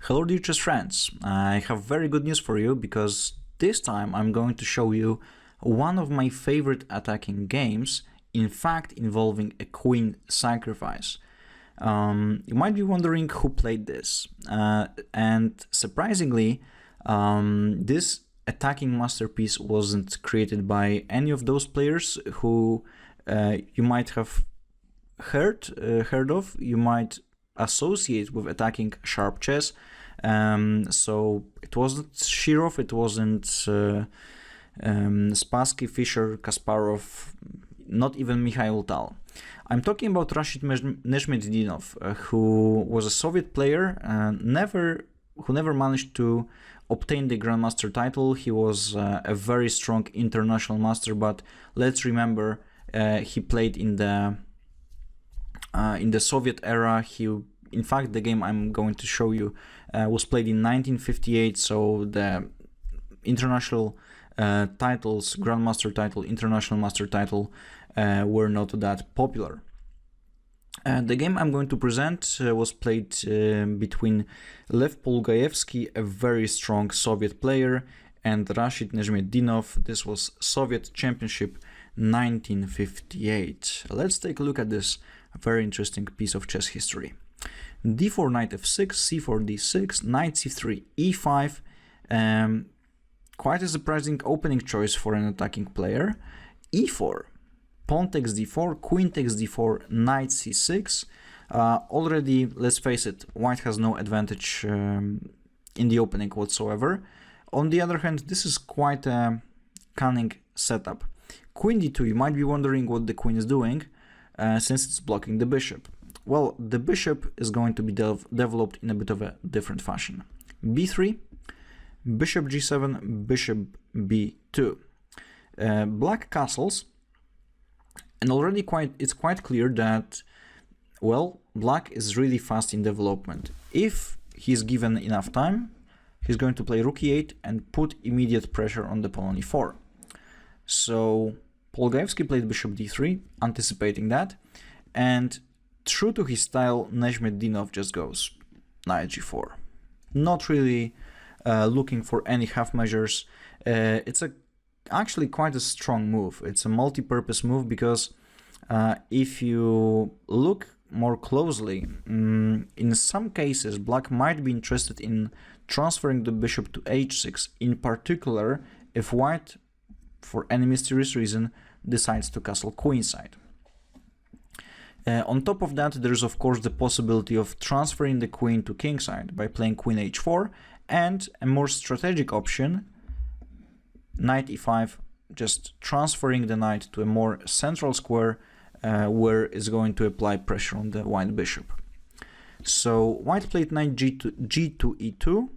Hello dear chess friends, I have very good news for you because this time I'm going to show you one of my favorite attacking games, in fact involving a queen sacrifice. You might be wondering who played this, and surprisingly this attacking masterpiece wasn't created by any of those players who you might have heard of, you might associate with attacking sharp chess. So it wasn't Shirov, it wasn't Spassky, Fischer, Kasparov, not even Mikhail Tal. I'm talking about Rashid Nezhmetdinov, who was a Soviet player, who never managed to obtain the Grandmaster title. He was a very strong international master, but let's remember he played in the Soviet era. In fact, the game I'm going to show you was played in 1958, so the international titles, Grandmaster title, international master title, were not that popular. The game I'm going to present was played between Lev Polgaevsky, a very strong Soviet player, and Rashid Nezhmetdinov. This was Soviet Championship 1958. Let's take a look at this very interesting piece of chess history. d4, knight f6, c4, d6, knight c3, e5. Quite a surprising opening choice for an attacking player. e4, pawn takes d4, queen takes d4, knight c6. Already, let's face it, white has no advantage in the opening whatsoever. On the other hand, this is quite a cunning setup. Queen d2, you might be wondering what the queen is doing, since it's blocking the bishop. Well, the bishop is going to be developed in a bit of a different fashion. b3, bishop g7, bishop b2. Black castles, and already it's quite clear that, well, black is really fast in development. If he's given enough time, he's going to play rook e8 and put immediate pressure on the pawn on e4. So Polgaevsky played bishop d3, anticipating that, and true to his style, Nezhmetdinov just goes knight g4. Not really looking for any half measures. It's actually quite a strong move. It's a multi-purpose move because if you look more closely, in some cases black might be interested in transferring the bishop to h6, in particular if white, for any mysterious reason, decides to castle queenside. On top of that, there is of course the possibility of transferring the queen to kingside by playing queen h4, and a more strategic option, knight e5, just transferring the knight to a more central square where it's going to apply pressure on the white bishop. So white played knight g2 e2.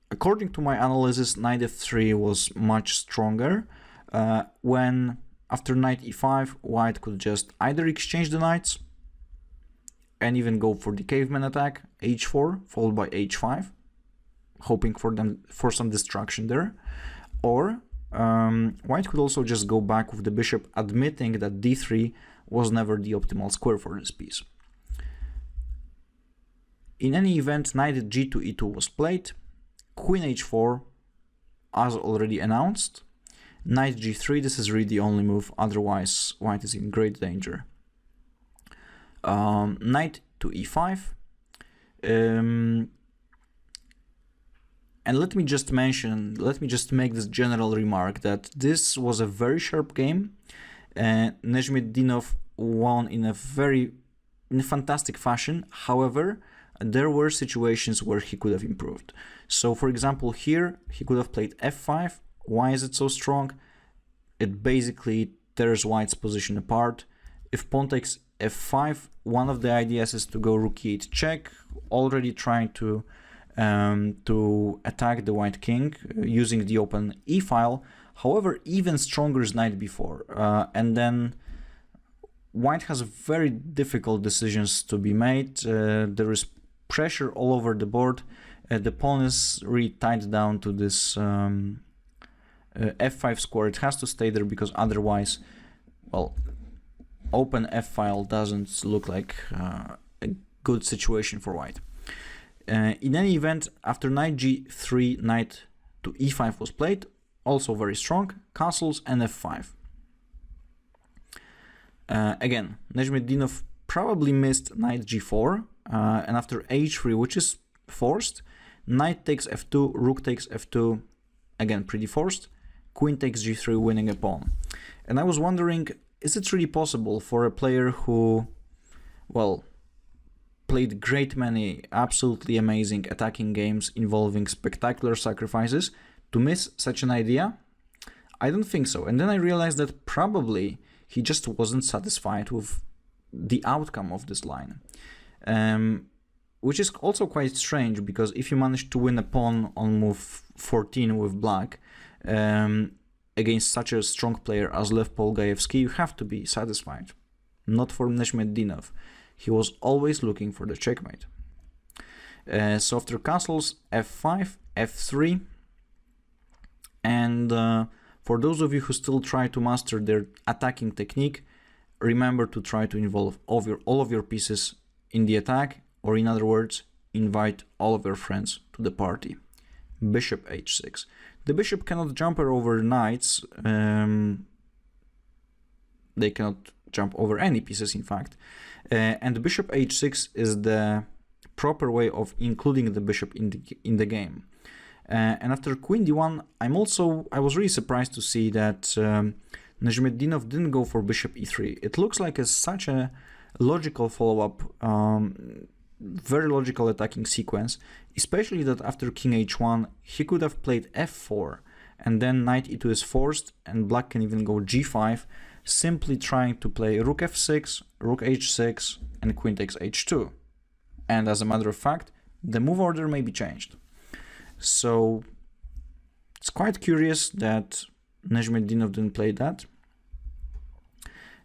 According to my analysis, knight f3 was much stronger, when after knight e5, white could just either exchange the knights and even go for the caveman attack, h4 followed by h5, hoping for some destruction there, or white could also just go back with the bishop, admitting that d3 was never the optimal square for this piece. In any event, knight g2 e2 was played, queen h4 as already announced, knight g3, this is really the only move, otherwise white is in great danger. Knight to e5. And let me just make this general remark that this was a very sharp game. Nezhmetdinov won in a fantastic fashion. However, there were situations where he could have improved. So for example, here he could have played f5. Why is it so strong? It basically tears white's position apart. If pawn takes f5, one of the ideas is to go rook e8 check, already trying to attack the white king using the open e file. However, even stronger is knight b4, and then white has very difficult decisions to be made. There is pressure all over the board. The pawn is really tied down to this f5 square. It has to stay there because otherwise, well, open f file doesn't look like a good situation for white. In any event, after knight g3, knight to e5 was played, also very strong, castles and f5. Again, Nezhmetdinov probably missed knight g4, and after h3, which is forced, knight takes f2, rook takes f2, again pretty forced, queen takes g3, winning a pawn. And I was wondering, is it really possible for a player who, well, played great many absolutely amazing attacking games involving spectacular sacrifices to miss such an idea? I don't think so. And then I realized that probably he just wasn't satisfied with the outcome of this line. Which is also quite strange, because if you manage to win a pawn on move 14 with black against such a strong player as Lev Polgaevsky, you have to be satisfied. Not for Nezhmetdinov. He was always looking for the checkmate. So after castles, f5, f3, and for those of you who still try to master their attacking technique, remember to try to involve all of your pieces in the attack, or in other words, invite all of your friends to the party. Bishop h6. The bishop cannot jump over knights. They cannot jump over any pieces, in fact. And bishop h6 is the proper way of including the bishop in the game. And after queen d1, I was really surprised to see that Nezhmetdinov didn't go for bishop e3. It looks like such a logical follow-up, very logical attacking sequence, especially that after king h1, he could have played f4, and then knight e2 is forced, and black can even go g5, simply trying to play rook f6, rook h6, and queen takes h2. And as a matter of fact, the move order may be changed. So it's quite curious that Nezhmetdinov didn't play that.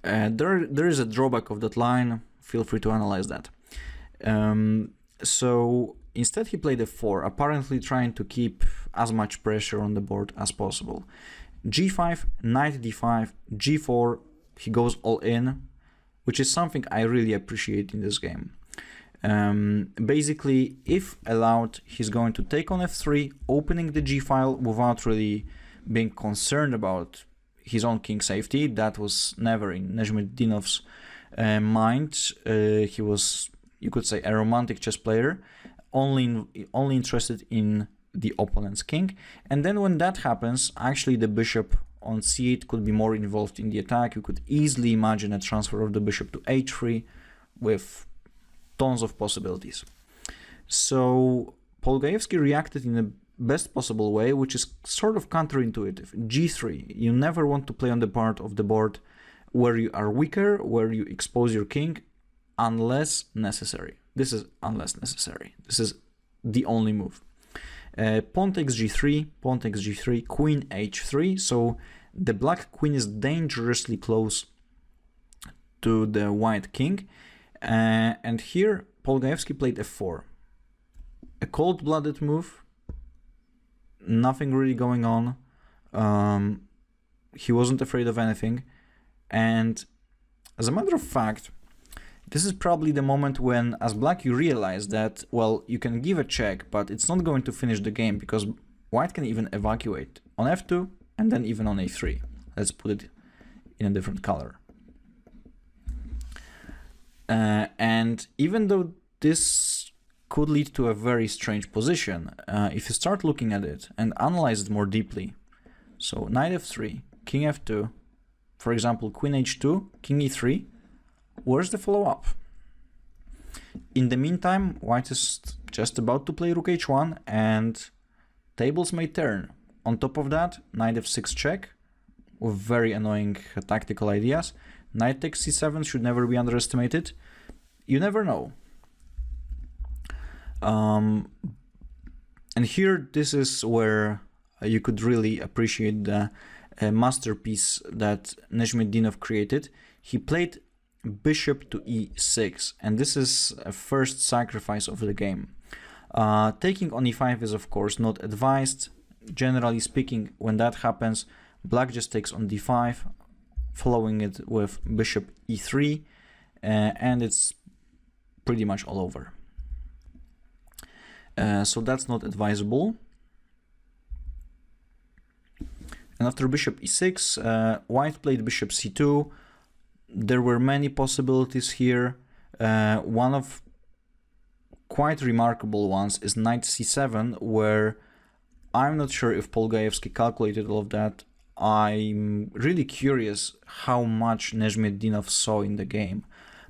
There is a drawback of that line. Feel free to analyze that. So instead he played f4, apparently trying to keep as much pressure on the board as possible. g5, knight d5, g4, he goes all in, which is something I really appreciate in this game. Basically, if allowed, he's going to take on f3, opening the g file without really being concerned about his own king safety. That was never in Nezhmetdinov's mind. He was, you could say, a romantic chess player, only interested in the opponent's king. And then when that happens, actually the bishop on c8 could be more involved in the attack. You could easily imagine a transfer of the bishop to h3 with tons of possibilities. So Polgaevsky reacted in the best possible way, which is sort of counterintuitive. g3, you never want to play on the part of the board where you are weaker, where you expose your king, unless necessary. This is unless necessary. This is the only move. Pawn takes g3, pawn takes g3, queen h3. So the black queen is dangerously close to the white king. And here Polgaevsky played f4. A cold-blooded move. Nothing really going on. He wasn't afraid of anything. And as a matter of fact, this is probably the moment when, as black, you realize that, well, you can give a check, but it's not going to finish the game, because white can even evacuate on f2 and then even on a3. Let's put it in a different color. And even though this could lead to a very strange position, if you start looking at it and analyze it more deeply, so knight f3, king f2, for example, queen h2, king e3, where's the follow-up? In the meantime, white is just about to play rook h1 and tables may turn. On top of that, knight f6 check with very annoying tactical ideas. Knight takes c7 should never be underestimated. You never know. And here, this is where you could really appreciate the masterpiece that Nezhmetdinov created. He played bishop to e6, and this is a first sacrifice of the game. Taking on e5 is of course not advised. Generally speaking, when that happens, black just takes on d5, following it with bishop e3, and it's pretty much all over. so that's not advisable. And after bishop e6, white played bishop c2. There were many possibilities here. One of quite remarkable ones is knight c7, where I'm not sure if Polgajewski calculated all of that. I'm really curious how much Nezhmetdinov saw in the game.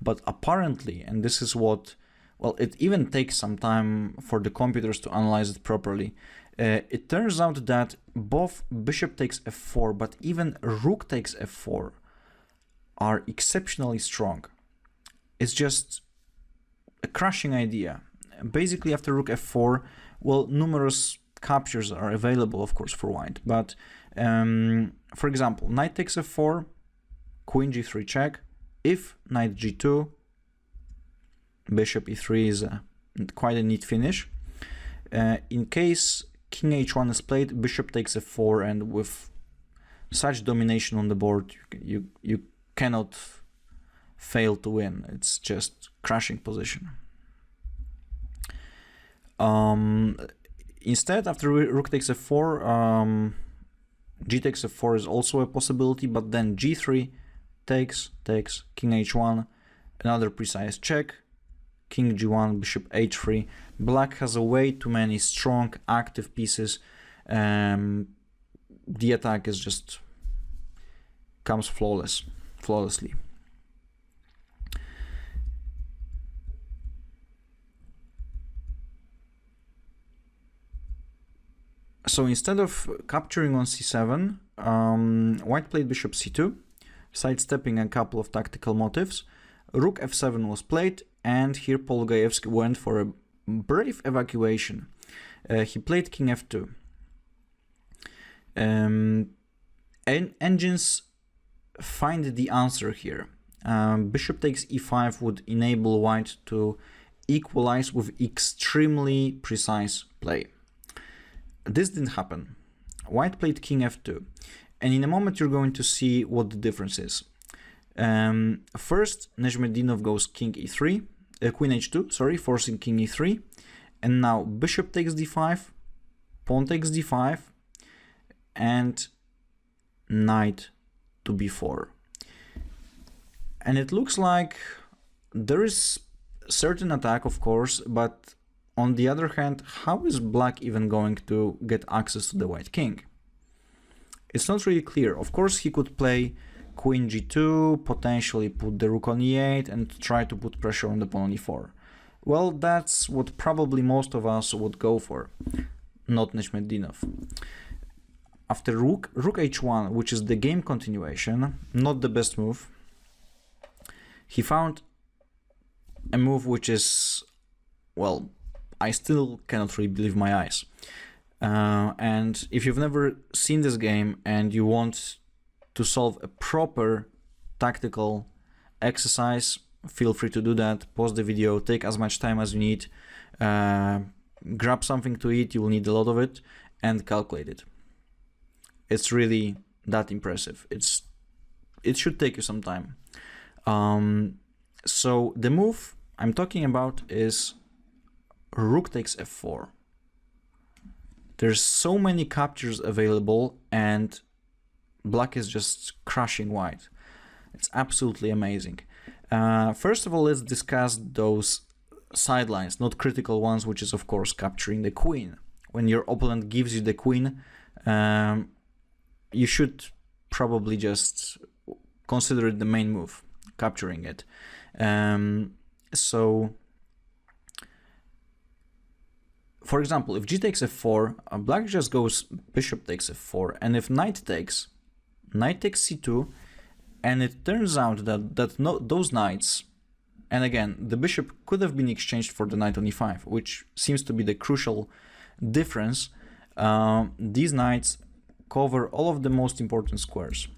But apparently, and this is what, well, it even takes some time for the computers to analyze it properly. It turns out that both bishop takes f4, but even rook takes f4 are exceptionally strong. It's just a crushing idea. Basically, after rook f4, well, numerous captures are available, of course, for white. But, for example, knight takes f4, queen g3 check. If knight g2, bishop e3 is quite a neat finish. In case king h1 is played, bishop takes f4, and with such domination on the board, you cannot fail to win. It's just crushing position. Instead, after rook takes f4, g takes f4 is also a possibility, but then g3 takes, king h1, another precise check, king g1, bishop h3. Black has a way too many strong active pieces. The attack is just comes flawlessly. So instead of capturing on c7, white played bishop c2, sidestepping a couple of tactical motives. Rook f7 was played, and here Polgajewski went for a brave evacuation. He played king f2. Engines find the answer here. Bishop takes e5 would enable white to equalize with extremely precise play. This didn't happen. White played king f2, and in a moment you're going to see what the difference is. First, Nezhmetdinov goes king e3, queen h2, sorry, forcing king e3, and now bishop takes d5, pawn takes d5, and knight to b4. And it looks like there is certain attack, of course, but on the other hand, how is black even going to get access to the white king? It's not really clear. Of course, he could play queen g2, potentially put the rook on e8, and try to put pressure on the pawn on e4. Well, that's what probably most of us would go for, not Nezhmetdinov. After rook h1, which is the game continuation, not the best move, he found a move which is, well, I still cannot really believe my eyes. And if you've never seen this game and you want to solve a proper tactical exercise, feel free to do that. Pause the video, take as much time as you need, grab something to eat, you will need a lot of it, and calculate it. It's really that impressive. It should take you some time. So the move I'm talking about is rook takes f4. There's so many captures available, and black is just crushing white. It's absolutely amazing. First of all, let's discuss those sidelines, not critical ones, which is of course capturing the queen. When your opponent gives you the queen, you should probably just consider it the main move, capturing it. So, for example, if g takes f4, black just goes bishop takes f4, and if knight takes c2, and it turns out that those knights, and again, the bishop could have been exchanged for the knight on e5, which seems to be the crucial difference. These knights cover all of the most important squares.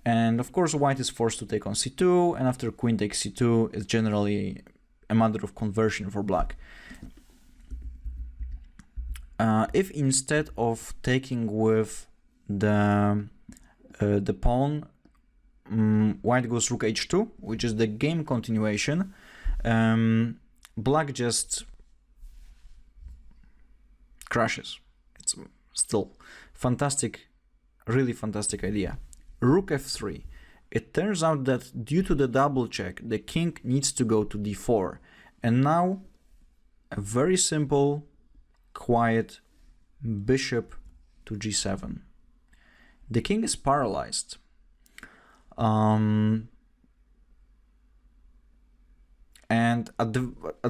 And of course, white is forced to take on c2, and after queen takes c2, it's generally a matter of conversion for black. If instead of taking with the pawn, white goes rook h2, which is the game continuation, black just crashes. It's still fantastic, really fantastic idea. Rook f3. It turns out that due to the double check, the king needs to go to d4. And now a very simple, quiet bishop to g7. The king is paralyzed. And at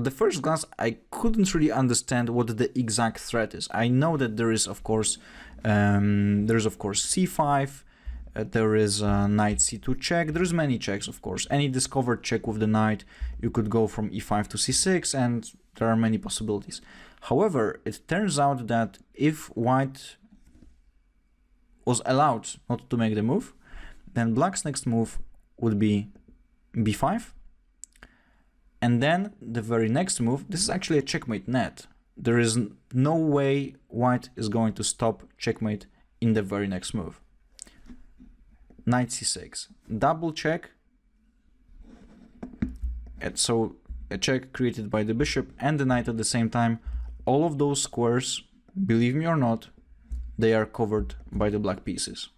the first glance, I couldn't really understand what the exact threat is. I know that there is of course c5. There is knight c2 check. There's many checks, of course. Any discovered check with the knight, you could go from e5 to c6, and there are many possibilities. However, it turns out that if white was allowed not to make the move, then black's next move would be b5. And then the very next move, this is actually a checkmate net. There is no way white is going to stop checkmate in the very next move. Knight c6, double check, and so a check created by the bishop and the knight at the same time. All of those squares, believe me or not, they are covered by the black pieces.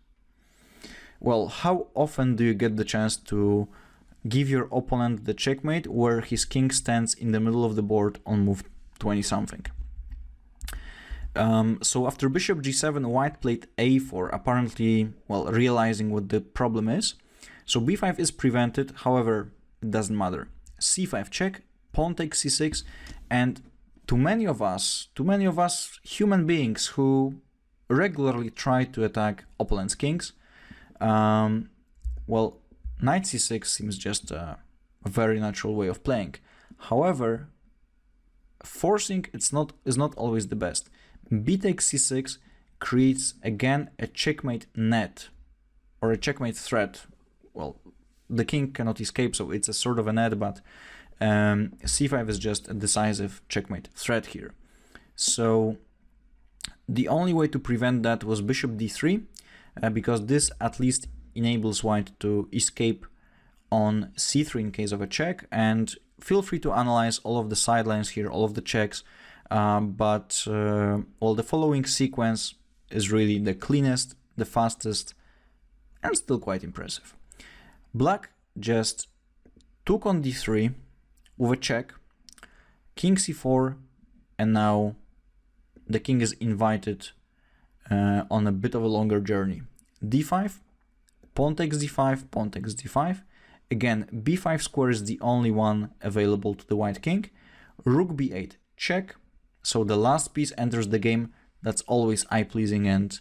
Well, how often do you get the chance to give your opponent the checkmate where his king stands in the middle of the board on move 20 something? So after bishop g7, white played a4, apparently, well, realizing what the problem is. So b5 is prevented, however, it doesn't matter. c5 check, pawn takes c6, and to many of us human beings who regularly try to attack opponent's kings, well, knight c6 seems just a very natural way of playing. However, forcing is not always the best. B takes c6 creates again a checkmate net or a checkmate threat. Well, the king cannot escape, so it's a sort of a net, but c5 is just a decisive checkmate threat here. So the only way to prevent that was bishop d3, because this at least enables white to escape on c3 in case of a check. And feel free to analyze all of the sidelines here, all of the checks. But the following sequence is really the cleanest, the fastest, and still quite impressive. Black just took on d3 with a check, king c4, and now the king is invited on a bit of a longer journey. d5, pawn takes d5, pawn takes d5. Again, b5 square is the only one available to the white king. Rook b8, check. So the last piece enters the game. That's always eye-pleasing and,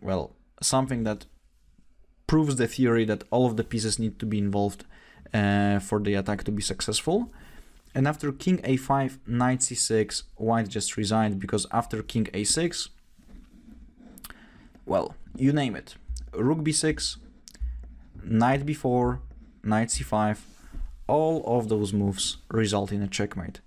well, something that proves the theory that all of the pieces need to be involved for the attack to be successful. And after king a5, knight c6, white just resigned, because after king a6, well, you name it. Rook b6, knight b4, knight c5, all of those moves result in a checkmate.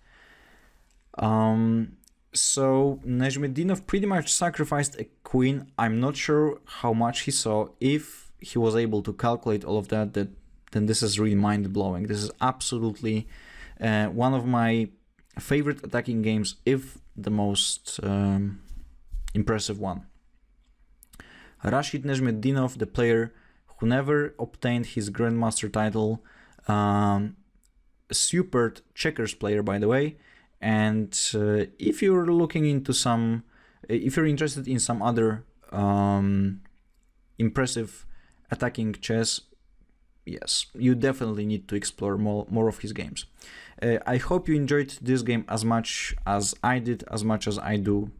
So Nezhmetdinov pretty much sacrificed a queen. I'm not sure how much he saw. If he was able to calculate all of that, then this is really mind-blowing. This is absolutely one of my favorite attacking games, if the most impressive one. Rashid Nezhmetdinov, the player who never obtained his Grandmaster title, super checkers player, by the way. And if you're looking into if you're interested in some other impressive attacking chess, yes, you definitely need to explore more of his games. I hope you enjoyed this game as much as I did, as much as I do.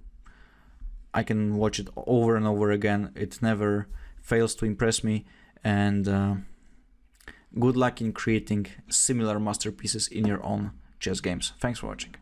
I can watch it over and over again. It never fails to impress me. And good luck in creating similar masterpieces in your own chess games. Thanks for watching.